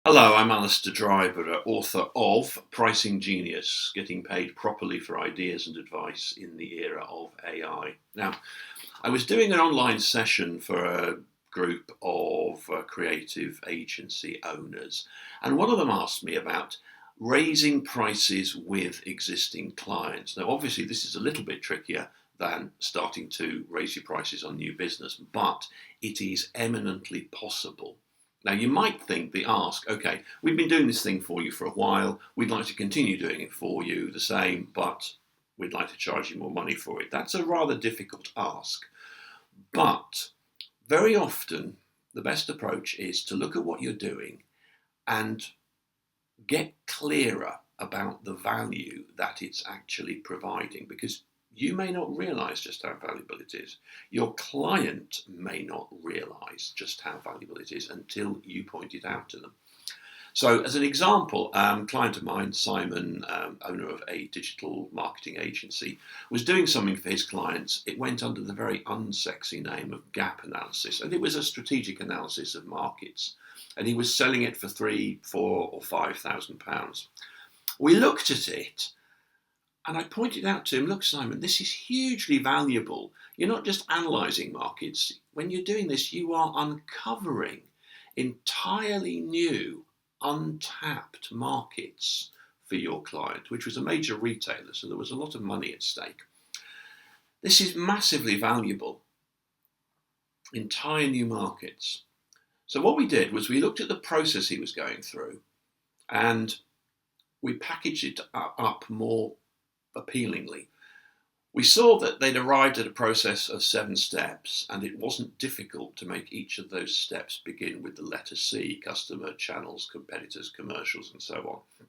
Hello, I'm Alistair Driver, author of Pricing Genius, Getting Paid Properly for Ideas and Advice in the Era of AI. Now, I was doing an online session for a group of creative agency owners, and one of them asked me about raising prices with existing clients. Now, obviously, this is a little bit trickier than starting to raise your prices on new business, but it is eminently possible. Now, you might think the ask, okay, we've been doing this thing for you for a while, we'd like to continue doing it for you the same, but we'd like to charge you more money for it. That's a rather difficult ask. But very often, the best approach is to look at what you're doing and get clearer about the value that it's actually providing, because you may not realize just how valuable it is. Your client may not realize just how valuable it is until you point it out to them. So as an example, a client of mine, Simon, owner of a digital marketing agency, was doing something for his clients. It went under the very unsexy name of gap analysis, and it was a strategic analysis of markets. And he was selling it for £3,000, £4,000 or £5,000. We looked at it, and I pointed out to him, look, Simon, this is hugely valuable. You're not just analysing markets. When you're doing this, you are uncovering entirely new, untapped markets for your client, which was a major retailer, so there was a lot of money at stake. This is massively valuable, entire new markets. So what we did was we looked at the process he was going through, and we packaged it up more appealingly. We saw that they'd arrived at a process of 7 steps, and it wasn't difficult to make each of those steps begin with the letter C: customer, channels, competitors, commercials, and so on.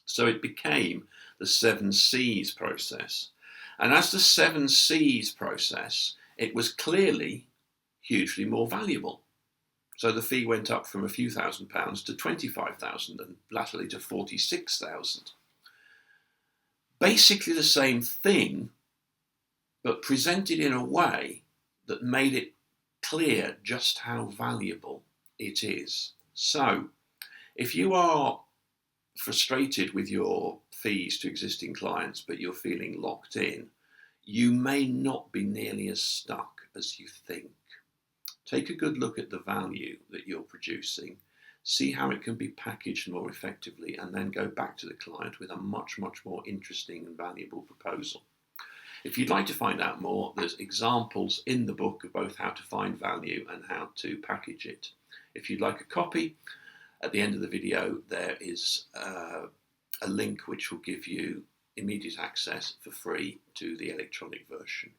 So it became the 7 C's process. And as the 7 C's process, it was clearly hugely more valuable. So the fee went up from a few £1,000s to 25,000 and latterly to 46,000. Basically the same thing, but presented in a way that made it clear just how valuable it is. So if you are frustrated with your fees to existing clients, but you're feeling locked in, you may not be nearly as stuck as you think. Take a good look at the value that you're producing, see how it can be packaged more effectively, and then go back to the client with a much, much more interesting and valuable proposal. If you'd like to find out more, there's examples in the book of both how to find value and how to package it. If you'd like a copy, at the end of the video there is a link which will give you immediate access for free to the electronic version.